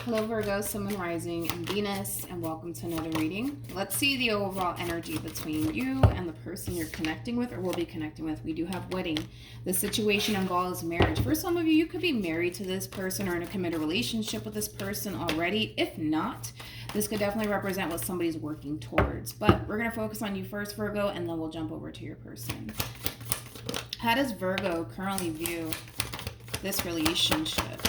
Hello Virgo, Sun, Moon, Rising, and Venus, and welcome to another reading. Let's see the overall energy between you and the person you're connecting with or will be connecting with. We do have wedding. The situation involves marriage. For some of you, you could be married to this person or in a committed relationship with this person already. If not, this could definitely represent what somebody's working towards. But we're going to focus on you first, Virgo, and then we'll jump over to your person. How does Virgo currently view this relationship?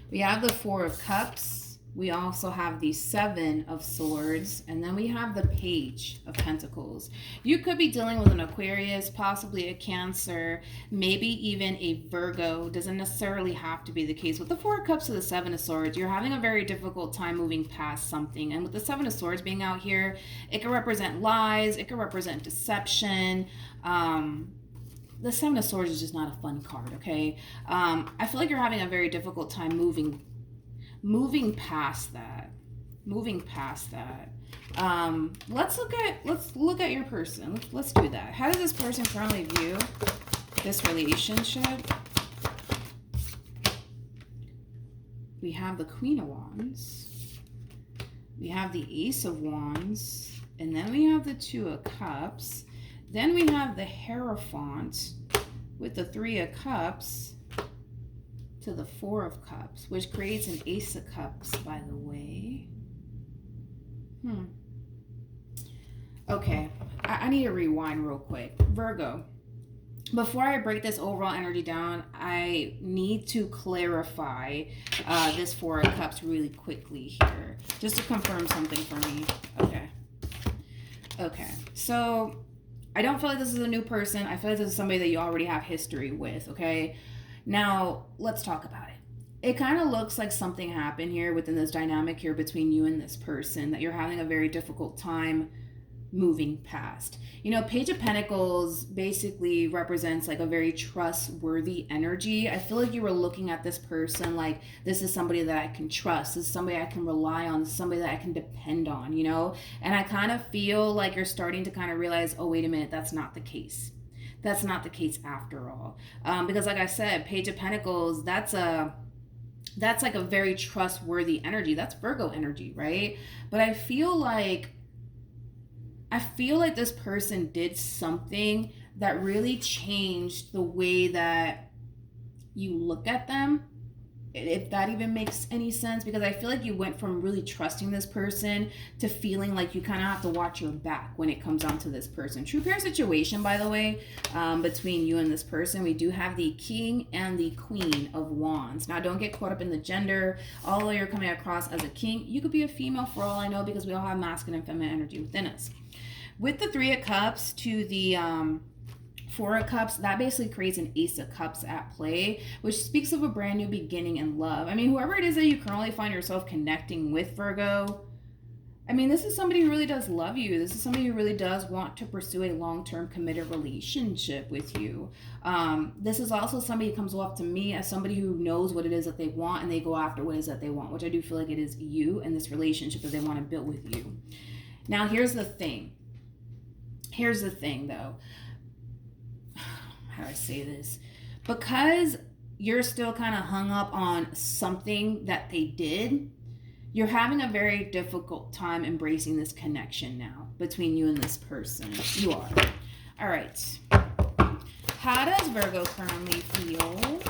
We have the Four of Cups. We also have the Seven of Swords. And then we have the Page of Pentacles. You could be dealing with an Aquarius, possibly a Cancer, maybe even a Virgo. Doesn't necessarily have to be the case. With the Four of Cups to the Seven of Swords, you're having a very difficult time moving past something. And with the Seven of Swords being out here, it can represent lies. It can represent deception. The Seven of Swords is just not a fun card, okay? I feel like you're having a very difficult time moving past that. Let's look at your person. Let's do that. How does this person currently view this relationship? We have the Queen of Wands. We have the Ace of Wands. And then we have the Two of Cups. Then we have the Hierophant with the Three of Cups to the Four of Cups, which creates an Ace of Cups, by the way. Okay, I need to rewind real quick. Virgo, before I break this overall energy down, I need to clarify this Four of Cups really quickly here, just to confirm something for me. Okay, so I don't feel like this is a new person. I feel like this is somebody that you already have history with, okay? Now, let's talk about it. It kind of looks like something happened here within this dynamic here between you and this person that you're having a very difficult time moving past. You know, Page of Pentacles basically represents like a very trustworthy energy. I feel like you were looking at this person like, this is somebody that I can trust. This is somebody I can rely on. This is somebody that I can depend on, you know? And I kind of feel like you're starting to kind of realize, oh, wait a minute, that's not the case. That's not the case after all. Because like I said, Page of Pentacles, that's like a very trustworthy energy. That's Virgo energy, right? But I feel like this person did something that really changed the way that you look at them, if that even makes any sense, because I feel like you went from really trusting this person to feeling like you kind of have to watch your back when it comes down to this person. True pair situation, by the way, between you and this person. We do have the King and the Queen of Wands. Now, don't get caught up in the gender. Although you're coming across as a king, you could be a female for all I know, because we all have masculine and feminine energy within us. With the Three of Cups to the Four of Cups, that basically creates an Ace of Cups at play, which speaks of a brand new beginning in love. I mean, whoever it is that you currently find yourself connecting with, Virgo, I mean, this is somebody who really does love you. This is somebody who really does want to pursue a long-term committed relationship with you. This is also somebody who comes off to me as somebody who knows what it is that they want, and they go after what it is that they want, which I do feel like it is you and this relationship that they want to build with you. Now, here's the thing, though. How do I say this? Because you're still kind of hung up on something that they did, you're having a very difficult time embracing this connection now between you and this person. You are. All right. How does Virgo currently feel?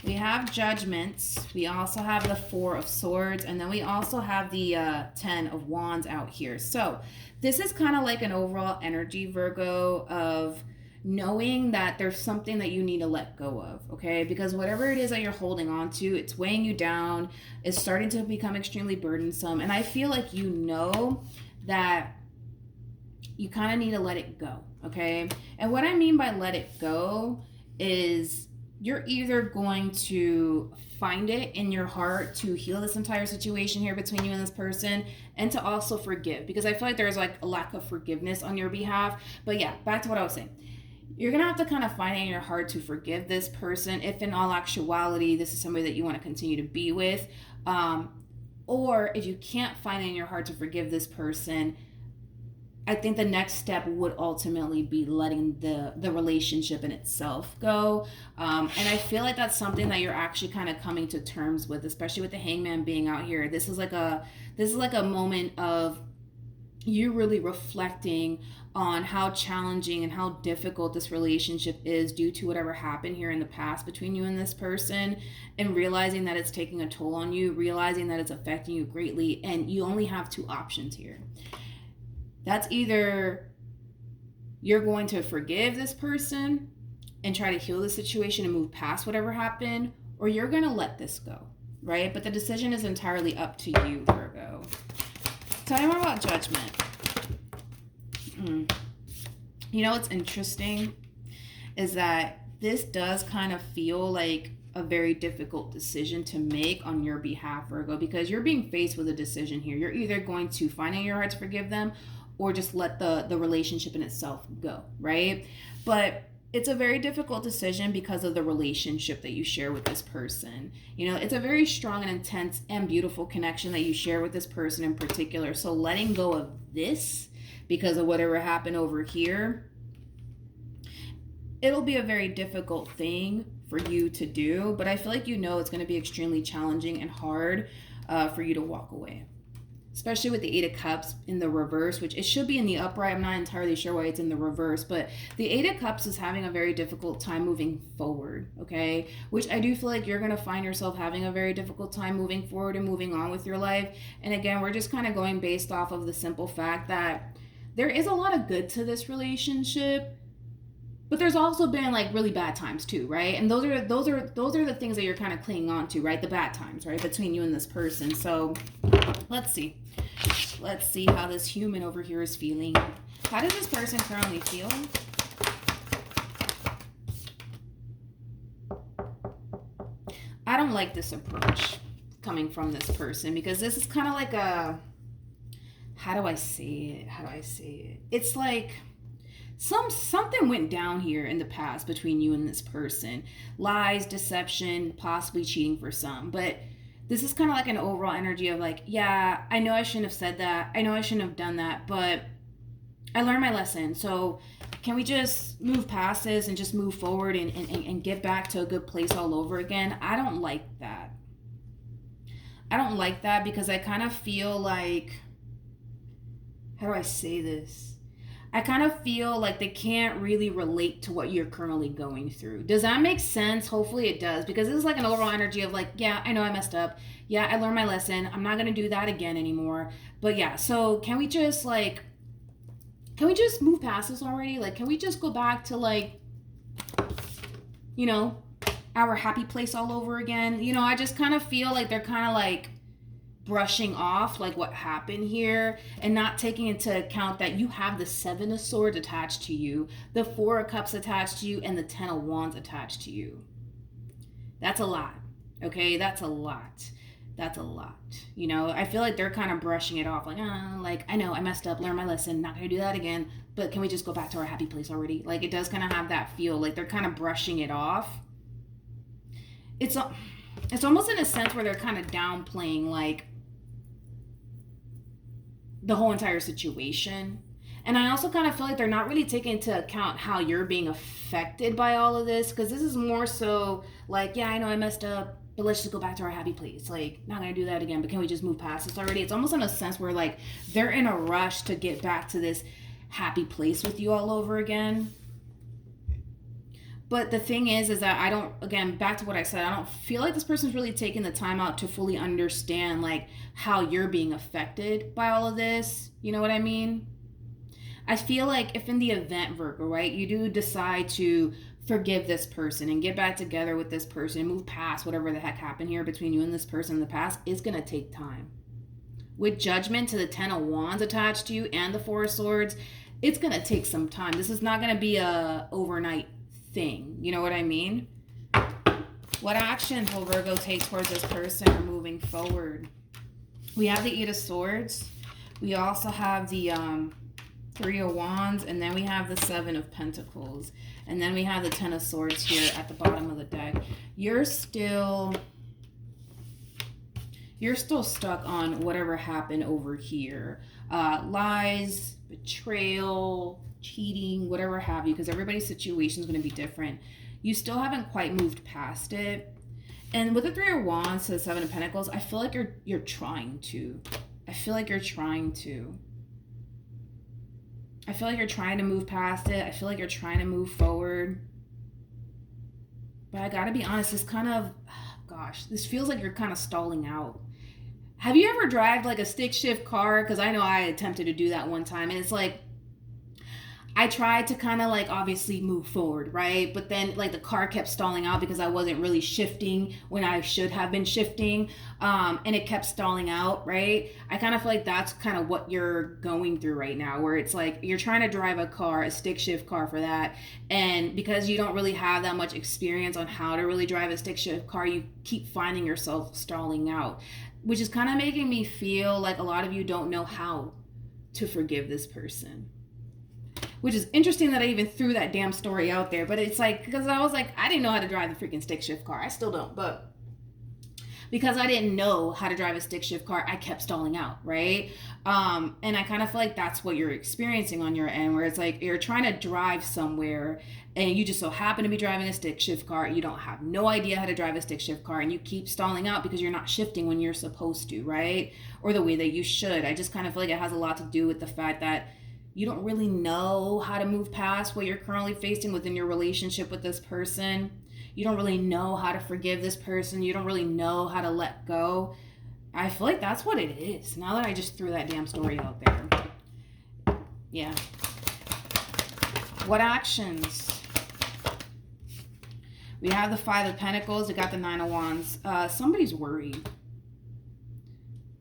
We have Judgments. We also have the Four of Swords. And then we also have the 10 of Wands out here. So this is kind of like an overall energy, Virgo, of knowing that there's something that you need to let go of, okay? Because whatever it is that you're holding on to, it's weighing you down. It's starting to become extremely burdensome. And I feel like you know that you kind of need to let it go, okay? And what I mean by let it go is you're either going to find it in your heart to heal this entire situation here between you and this person, and to also forgive, because I feel like there's like a lack of forgiveness on your behalf. But yeah, back to what I was saying. You're going to have to kind of find it in your heart to forgive this person, if in all actuality this is somebody that you want to continue to be with. Or if you can't find it in your heart to forgive this person, I think the next step would ultimately be letting the relationship in itself go. And I feel like that's something that you're actually kind of coming to terms with, especially with the Hangman being out here. This is like a moment of you really reflecting on how challenging and how difficult this relationship is due to whatever happened here in the past between you and this person, and realizing that it's taking a toll on you, realizing that it's affecting you greatly, and you only have two options here. That's either you're going to forgive this person and try to heal the situation and move past whatever happened, or you're going to let this go, right? But the decision is entirely up to you, Virgo. Tell me more about Judgment. You know what's interesting is that this does kind of feel like a very difficult decision to make on your behalf, Virgo, because you're being faced with a decision here. You're either going to find in your heart to forgive them or just let the relationship in itself go, right? But it's a very difficult decision because of the relationship that you share with this person. You know, it's a very strong and intense and beautiful connection that you share with this person in particular. So letting go of this because of whatever happened over here, it'll be a very difficult thing for you to do. But I feel like you know it's going to be extremely challenging and hard for you to walk away. Especially with the Eight of Cups in the reverse, which it should be in the upright. I'm not entirely sure why it's in the reverse, but the Eight of Cups is having a very difficult time moving forward, okay? Which I do feel like you're going to find yourself having a very difficult time moving forward and moving on with your life. And again, we're just kind of going based off of the simple fact that there is a lot of good to this relationship, but there's also been like really bad times too, right? And those are the things that you're kind of clinging on to, right? The bad times, right? Between you and this person. So let's see. Let's see how this human over here is feeling. How does this person currently feel? I don't like this approach coming from this person because this is kind of like a, how do I say it? It's like something went down here in the past between you and this person. Lies, deception, possibly cheating for some, but this is kind of like an overall energy of like, yeah, I know I shouldn't have said that. I know I shouldn't have done that, but I learned my lesson. So can we just move past this and just move forward and get back to a good place all over again? I don't like that. I don't like that because I kind of feel like, how do I say this? I kind of feel like they can't really relate to what you're currently going through. Does that make sense? Hopefully it does, because this is like an overall energy of like, yeah, I know I messed up. Yeah, I learned my lesson. I'm not going to do that again anymore. But yeah, so can we just move past this already? Like, can we just go back to like, you know, our happy place all over again? You know, I just kind of feel like they're kind of like brushing off like what happened here and not taking into account that you have the Seven of Swords attached to you, the Four of Cups attached to you, and the Ten of Wands attached to you. That's a lot. Okay, that's a lot. You know, I feel like they're kind of brushing it off like, I know I messed up, learned my lesson, not gonna do that again, but can we just go back to our happy place already? Like, it does kind of have that feel like they're kind of brushing it off. It's almost in a sense where they're kind of downplaying like the whole entire situation. And I also kind of feel like they're not really taking into account how you're being affected by all of this, because this is more so like, yeah, I know I messed up, but let's just go back to our happy place. Like, not gonna do that again, but can we just move past this already? It's almost in a sense where like they're in a rush to get back to this happy place with you all over again. But the thing is that I don't, again, back to what I said, I don't feel like this person's really taking the time out to fully understand like how you're being affected by all of this. You know what I mean? I feel like if in the event, Virgo, right, you do decide to forgive this person and get back together with this person and move past whatever the heck happened here between you and this person in the past, it's going to take time. With Judgment to the Ten of Wands attached to you and the Four of Swords, it's going to take some time. This is not going to be a overnight thing. You know what I mean? What action will Virgo take towards this person moving forward? We have the Eight of Swords. We also have the Three of Wands, and then we have the Seven of Pentacles, and then we have the Ten of Swords here at the bottom of the deck. You're still you're still stuck on whatever happened over here. Lies, betrayal, cheating, whatever have you, because everybody's situation is going to be different. You still haven't quite moved past it. And with the Three of Wands to the Seven of Pentacles, I feel like you're trying to. I feel like you're trying to. I feel like you're trying to move past it. I feel like you're trying to move forward. But I gotta be honest, this kind of, gosh, this feels like you're kind of stalling out. Have you ever driven like a stick shift car? Because I know I attempted to do that one time, and it's like, I tried to kind of like obviously move forward, right? But then like the car kept stalling out because I wasn't really shifting when I should have been shifting. And it kept stalling out, right? I kind of feel like that's kind of what you're going through right now, where it's like you're trying to drive a car, a stick shift car for that. And because you don't really have that much experience on how to really drive a stick shift car, you keep finding yourself stalling out, which is kind of making me feel like a lot of you don't know how to forgive this person. Which is interesting that I even threw that damn story out there. But it's like, because I was like, I didn't know how to drive the freaking stick shift car. I still don't. But because I didn't know how to drive a stick shift car, I kept stalling out, right? And I kind of feel like that's what you're experiencing on your end, where it's like you're trying to drive somewhere and you just so happen to be driving a stick shift car. You don't have no idea how to drive a stick shift car, and you keep stalling out because you're not shifting when you're supposed to, right? Or the way that you should. I just kind of feel like it has a lot to do with the fact that you don't really know how to move past what you're currently facing within your relationship with this person. You don't really know how to forgive this person. You don't really know how to let go. I feel like that's what it is. Now that I just threw that damn story out there. Yeah. What actions? We have the Five of Pentacles. We got the Nine of Wands. Somebody's worried.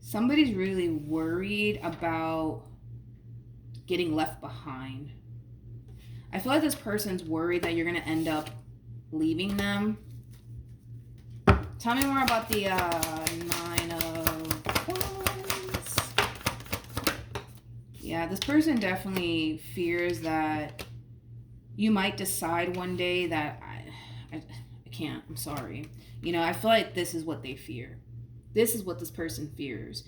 Somebody's really worried about getting left behind. I feel like this person's worried that you're going to end up leaving them. Tell me more about the Nine of Wands. Yeah, this person definitely fears that you might decide one day that I can't, I'm sorry. You know, I feel like this is what they fear. This is what this person fears.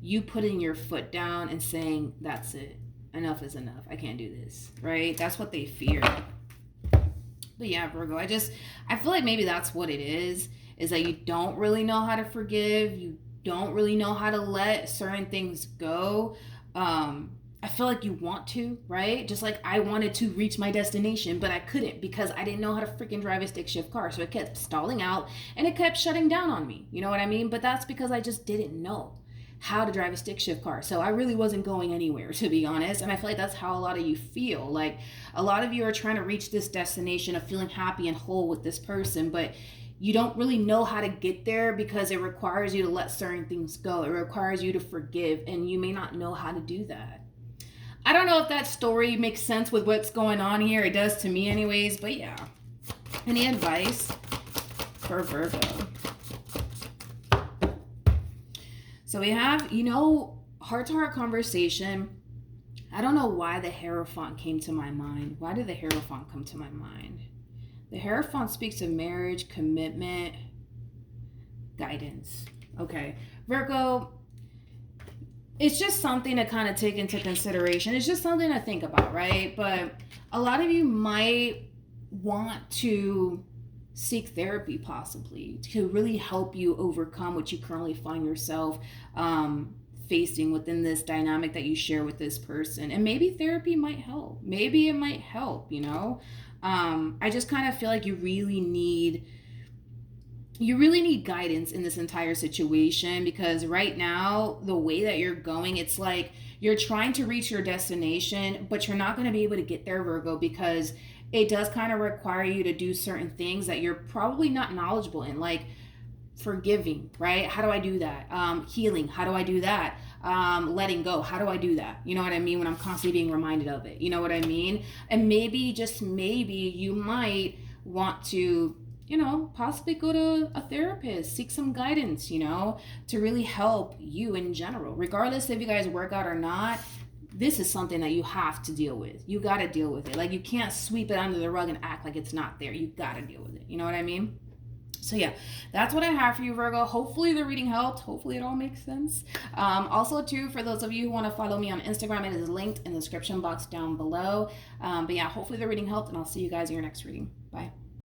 You putting your foot down and saying, that's it. Enough is enough. I can't do this, right? That's what they fear. But yeah, Virgo, I feel like maybe that's what it is that you don't really know how to forgive. You don't really know how to let certain things go. I feel like you want to, right? Just like I wanted to reach my destination, but I couldn't because I didn't know how to freaking drive a stick shift car. So it kept stalling out and it kept shutting down on me. You know what I mean? But that's because I just didn't know how to drive a stick shift car. So I really wasn't going anywhere, to be honest. And I feel like that's how a lot of you feel. Like a lot of you are trying to reach this destination of feeling happy and whole with this person, but you don't really know how to get there because it requires you to let certain things go. It requires you to forgive, and you may not know how to do that. I don't know if that story makes sense with what's going on here. It does to me anyways, but yeah. Any advice for Virgo? So we have, heart-to-heart conversation. I don't know why the Hierophant came to my mind. Why did the Hierophant come to my mind? The Hierophant speaks of marriage, commitment, guidance. Okay, Virgo, it's just something to kind of take into consideration. It's just something to think about, right? But a lot of you might want to seek therapy possibly to really help you overcome what you currently find yourself facing within this dynamic that you share with this person. And maybe therapy might help. Maybe it might help, I just kind of feel like you really need guidance in this entire situation, because right now, the way that you're going, it's like you're trying to reach your destination, but you're not going to be able to get there, Virgo, because it does kind of require you to do certain things that you're probably not knowledgeable in, like forgiving, right? How do I do that? Healing, how do I do that? Letting go, how do I do that? You know what I mean? When I'm constantly being reminded of it, you know what I mean? And maybe, just maybe, you might want to, possibly go to a therapist, seek some guidance, to really help you in general, regardless if you guys work out or not. This is something that you have to deal with. You got to deal with it. Like, you can't sweep it under the rug and act like it's not there. You got to deal with it. You know what I mean? So yeah, that's what I have for you, Virgo. Hopefully the reading helped. Hopefully it all makes sense. Also, too, for those of you who want to follow me on Instagram, it is linked in the description box down below. But yeah, hopefully the reading helped, and I'll see you guys in your next reading. Bye.